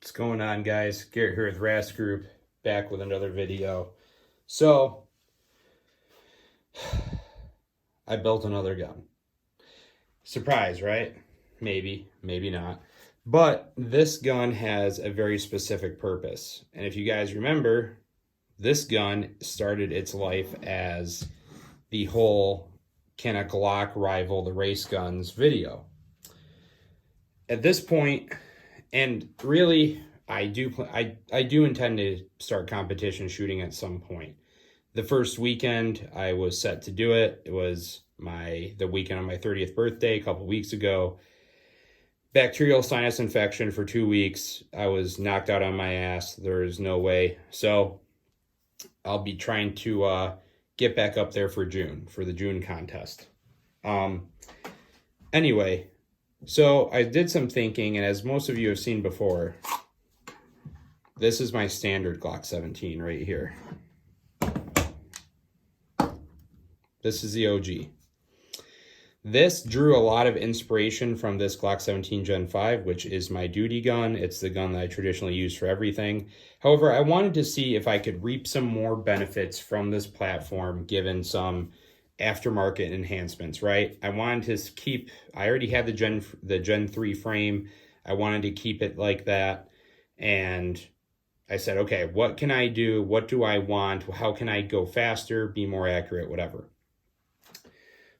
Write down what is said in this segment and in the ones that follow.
What's going on, guys? Garrett here with Rast Group, back with another video. So, I built another gun. Surprise, right? Maybe, maybe not. But this gun has a very specific purpose. And if you guys remember, this gun started its life as the whole "Can a Glock rival the race guns" video. At this point, and really, I do intend to start competition shooting at some point. The first weekend I was set to do it. It was the weekend of my 30th birthday a couple weeks ago. Bacterial sinus infection for 2 weeks. I was knocked out on my ass. There's no way. So I'll be trying to get back up there for June, for the June contest. Anyway, so I did some thinking, and as most of you have seen before, this is my standard Glock 17 right here. This is the OG. This drew a lot of inspiration from this Glock 17 Gen 5, which is my duty gun. It's the gun that I traditionally use for everything. However, I wanted to see if I could reap some more benefits from this platform, given some aftermarket enhancements, right? I wanted to keep, I already had the Gen 3 frame. I wanted to keep it like that. And I said, okay, what can I do? What do I want? How can I go faster, be more accurate, whatever?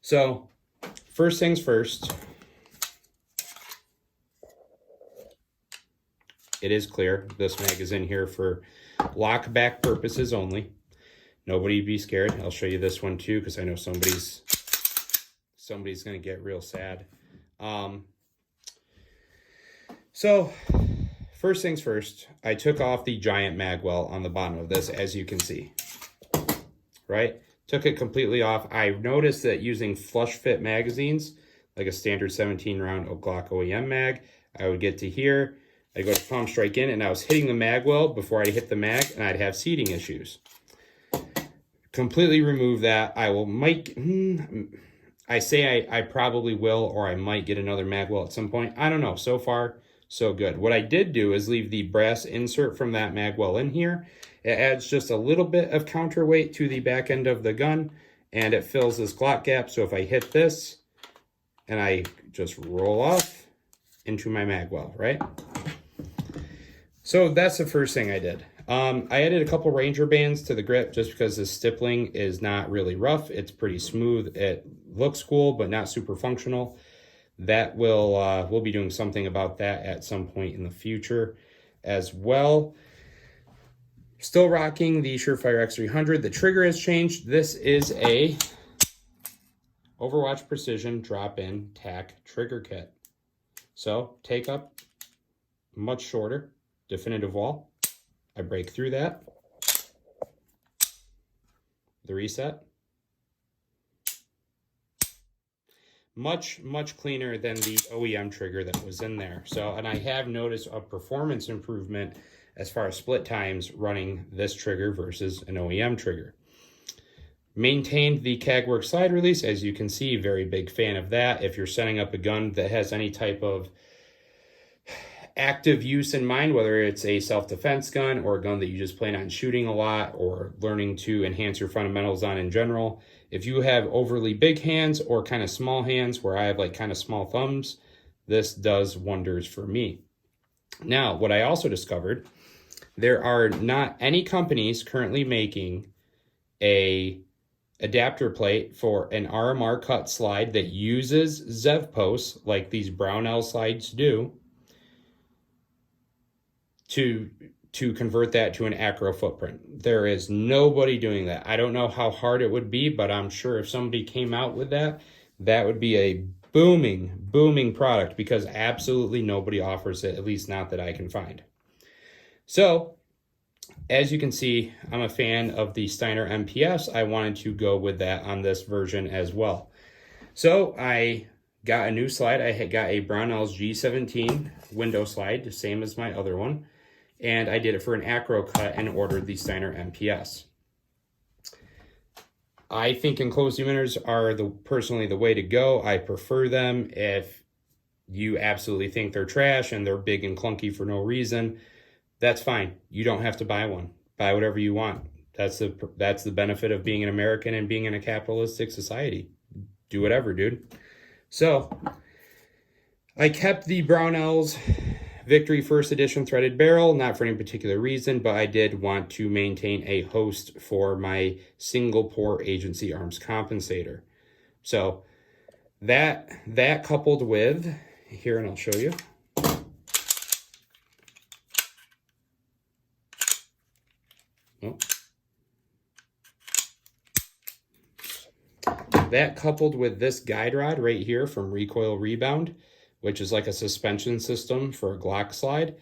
So, first things first, it is clear. This mag is in here for lock back purposes only. Nobody be scared. I'll show you this one too, because I know somebody's going to get real sad. So, first things first, I took off the giant Magwell on the bottom of this, as you can see, right? Took it completely off. I noticed that using flush fit magazines, like a standard 17 round Glock OEM mag, I would get to here, I'd go to palm strike in, and I was hitting the Magwell before I'd hit the mag, and I'd have seating issues. Completely remove that. I probably will, or I might get another Magwell at some point. I don't know. So far, so good. What I did do is leave the brass insert from that Magwell in here. It adds just a little bit of counterweight to the back end of the gun, and it fills this Glock gap. So if I hit this and I just roll off into my Magwell, right? So that's the first thing I did. I added a couple Ranger bands to the grip just because the stippling is not really rough. It's pretty smooth. It looks cool, but not super functional. That we'll be doing something about that at some point in the future as well. Still rocking the Surefire X300. The trigger has changed. This is a Overwatch Precision drop-in tack trigger kit. So take up much shorter, definitive wall. I break through that. The reset. Much, much cleaner than the OEM trigger that was in there. So, and I have noticed a performance improvement as far as split times running this trigger versus an OEM trigger. Maintained the Kagwerk slide release, as you can see, very big fan of that. If you're setting up a gun that has any type of active use in mind, whether it's a self-defense gun or a gun that you just plan on shooting a lot or learning to enhance your fundamentals on in general, if you have overly big hands or kind of small hands, where I have like kind of small thumbs, this does wonders for me. Now, what I also discovered, there are not any companies currently making a adapter plate for an RMR cut slide that uses ZEV posts like these Brownell slides do to convert that to an acro footprint. There is nobody doing that. I don't know how hard it would be, but I'm sure if somebody came out with that, that would be a booming, booming product, because absolutely nobody offers it, at least not that I can find. So, as you can see, I'm a fan of the Steiner MPS. I wanted to go with that on this version as well. So I got a new slide. I had got a Brownell's G17 window slide, the same as my other one. And I did it for an acro cut and ordered the Steiner MPS. I think enclosed emitters are personally the way to go. I prefer them. If you absolutely think they're trash and they're big and clunky for no reason, that's fine. You don't have to buy one. Buy whatever you want. That's the benefit of being an American and being in a capitalistic society. Do whatever, dude. So I kept the Brownells Victory First Edition threaded barrel, not for any particular reason, but I did want to maintain a host for my single port agency arms compensator. So that coupled with, here, and I'll show you. Oh. That coupled with this guide rod right here from Recoil Rebound, which is like a suspension system for a Glock slide,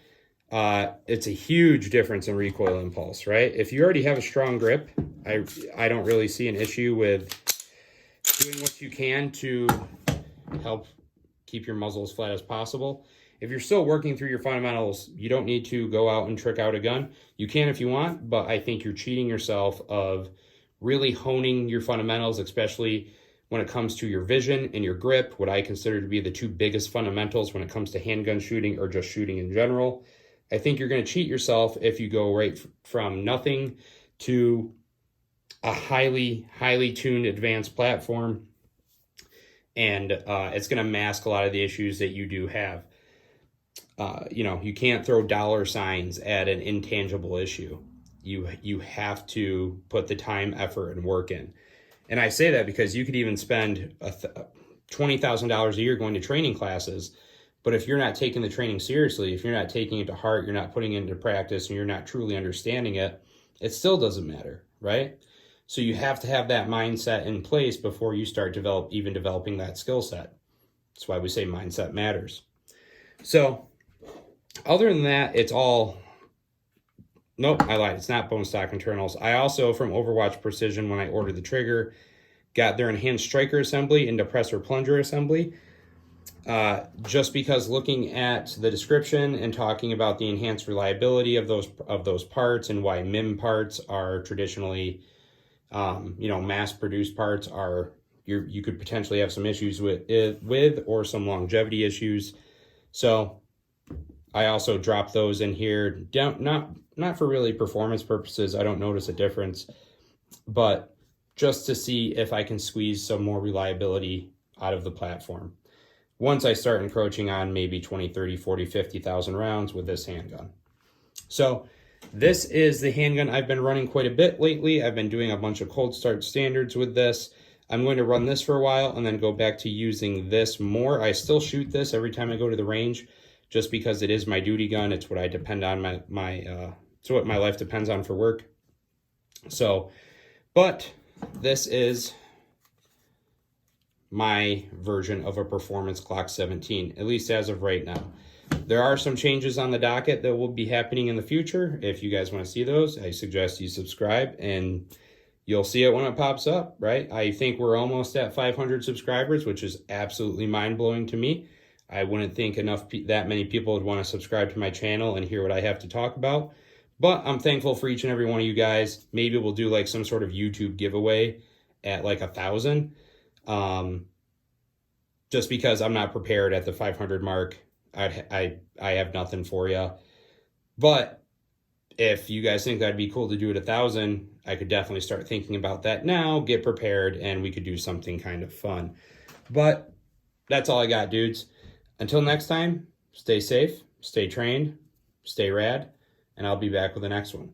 it's a huge difference in recoil impulse, right? If you already have a strong grip, I don't really see an issue with doing what you can to help keep your muzzle as flat as possible. If you're still working through your fundamentals, you don't need to go out and trick out a gun. You can if you want, but I think you're cheating yourself of really honing your fundamentals, especially when it comes to your vision and your grip, what I consider to be the two biggest fundamentals when it comes to handgun shooting or just shooting in general. I think you're going to cheat yourself if you go right from nothing to a highly tuned advanced platform, and it's going to mask a lot of the issues that you do have. You can't throw dollar signs at an intangible issue. You have to put the time, effort, and work in. And I say that because you could even spend $20,000 a year going to training classes, but if you're not taking the training seriously, if you're not taking it to heart, you're not putting it into practice, and you're not truly understanding it, it still doesn't matter, right? So you have to have that mindset in place before you start developing that skill set. That's why we say mindset matters. So other than that, it's all... Nope, I lied. It's not bone stock internals. I also, from Overwatch Precision, when I ordered the trigger, got their enhanced striker assembly and depressor plunger assembly. Just because looking at the description and talking about the enhanced reliability of those parts and why MIM parts are traditionally, mass-produced parts are you could potentially have some issues with or some longevity issues. So I also dropped those in here. Not for really performance purposes. I don't notice a difference, but just to see if I can squeeze some more reliability out of the platform once I start encroaching on maybe 20, 30, 40, 50,000 rounds with this handgun. So this is the handgun I've been running quite a bit lately. I've been doing a bunch of cold start standards with this. I'm going to run this for a while and then go back to using this more. I still shoot this every time I go to the range just because it is my duty gun. It's what I depend on, it's what my life depends on for work. So, but this is my version of a performance Glock 17, at least as of right now. There are some changes on the docket that will be happening in the future. If you guys want to see those, I suggest you subscribe and you'll see it when it pops up, right? I think we're almost at 500 subscribers, which is absolutely mind-blowing to me. I wouldn't think that many people would want to subscribe to my channel and hear what I have to talk about. But I'm thankful for each and every one of you guys. Maybe we'll do like some sort of YouTube giveaway at like 1,000. Just because I'm not prepared at the 500 mark. I have nothing for you. But if you guys think that'd be cool to do it 1,000, I could definitely start thinking about that now, get prepared, and we could do something kind of fun. But that's all I got, dudes. Until next time, stay safe, stay trained, stay rad, and I'll be back with the next one.